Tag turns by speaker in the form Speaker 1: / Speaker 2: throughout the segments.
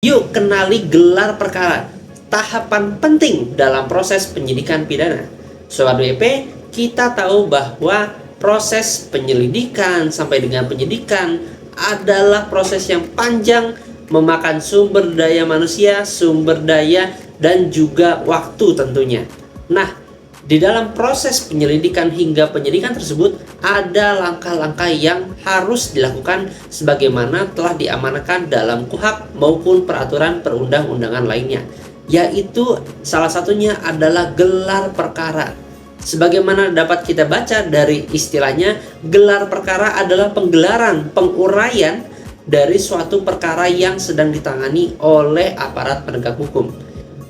Speaker 1: Yuk kenali gelar perkara, tahapan penting dalam proses penyidikan pidana. Sobat WP, kita tahu bahwa proses penyelidikan sampai dengan penyidikan adalah proses yang panjang, memakan sumber daya manusia, sumber daya, dan juga waktu tentunya. Nah, di dalam proses penyelidikan hingga penyidikan tersebut ada langkah-langkah yang harus dilakukan sebagaimana telah diamanatkan dalam KUHP maupun peraturan perundang-undangan lainnya, yaitu salah satunya adalah gelar perkara. Sebagaimana dapat kita baca dari istilahnya, gelar perkara adalah penggelaran, penguraian dari suatu perkara yang sedang ditangani oleh aparat penegak hukum.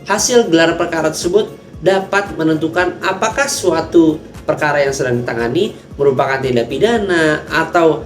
Speaker 1: Hasil gelar perkara tersebut dapat menentukan apakah suatu perkara yang sedang ditangani merupakan tindak pidana atau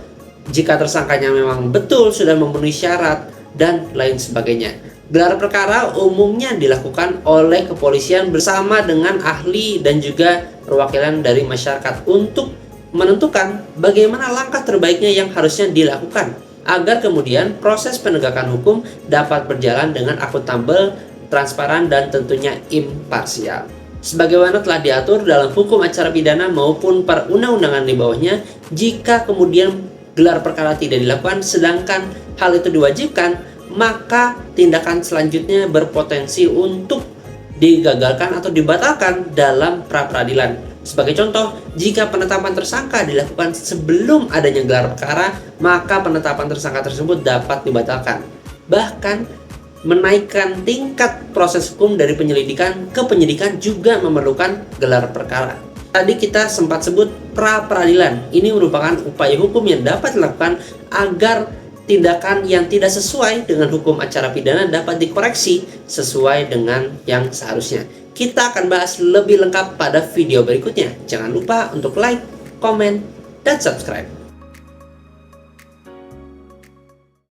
Speaker 1: jika tersangkanya memang betul sudah memenuhi syarat dan lain sebagainya. Gelar perkara umumnya dilakukan oleh kepolisian bersama dengan ahli dan juga perwakilan dari masyarakat untuk menentukan bagaimana langkah terbaiknya yang harusnya dilakukan agar kemudian proses penegakan hukum dapat berjalan dengan akuntabel, transparan, dan tentunya imparsial. Sebagaimana telah diatur dalam hukum acara pidana maupun perundang-undangan di bawahnya, jika kemudian gelar perkara tidak dilakukan sedangkan hal itu diwajibkan, maka tindakan selanjutnya berpotensi untuk digagalkan atau dibatalkan dalam pra-peradilan. Sebagai contoh, jika penetapan tersangka dilakukan sebelum adanya gelar perkara, maka penetapan tersangka tersebut dapat dibatalkan. Bahkan menaikkan tingkat proses hukum dari penyelidikan ke penyidikan juga memerlukan gelar perkara. Tadi kita sempat sebut pra-peradilan. Ini merupakan upaya hukum yang dapat dilakukan agar tindakan yang tidak sesuai dengan hukum acara pidana dapat dikoreksi sesuai dengan yang seharusnya. Kita akan bahas lebih lengkap pada video berikutnya. Jangan lupa untuk like, komen, dan subscribe.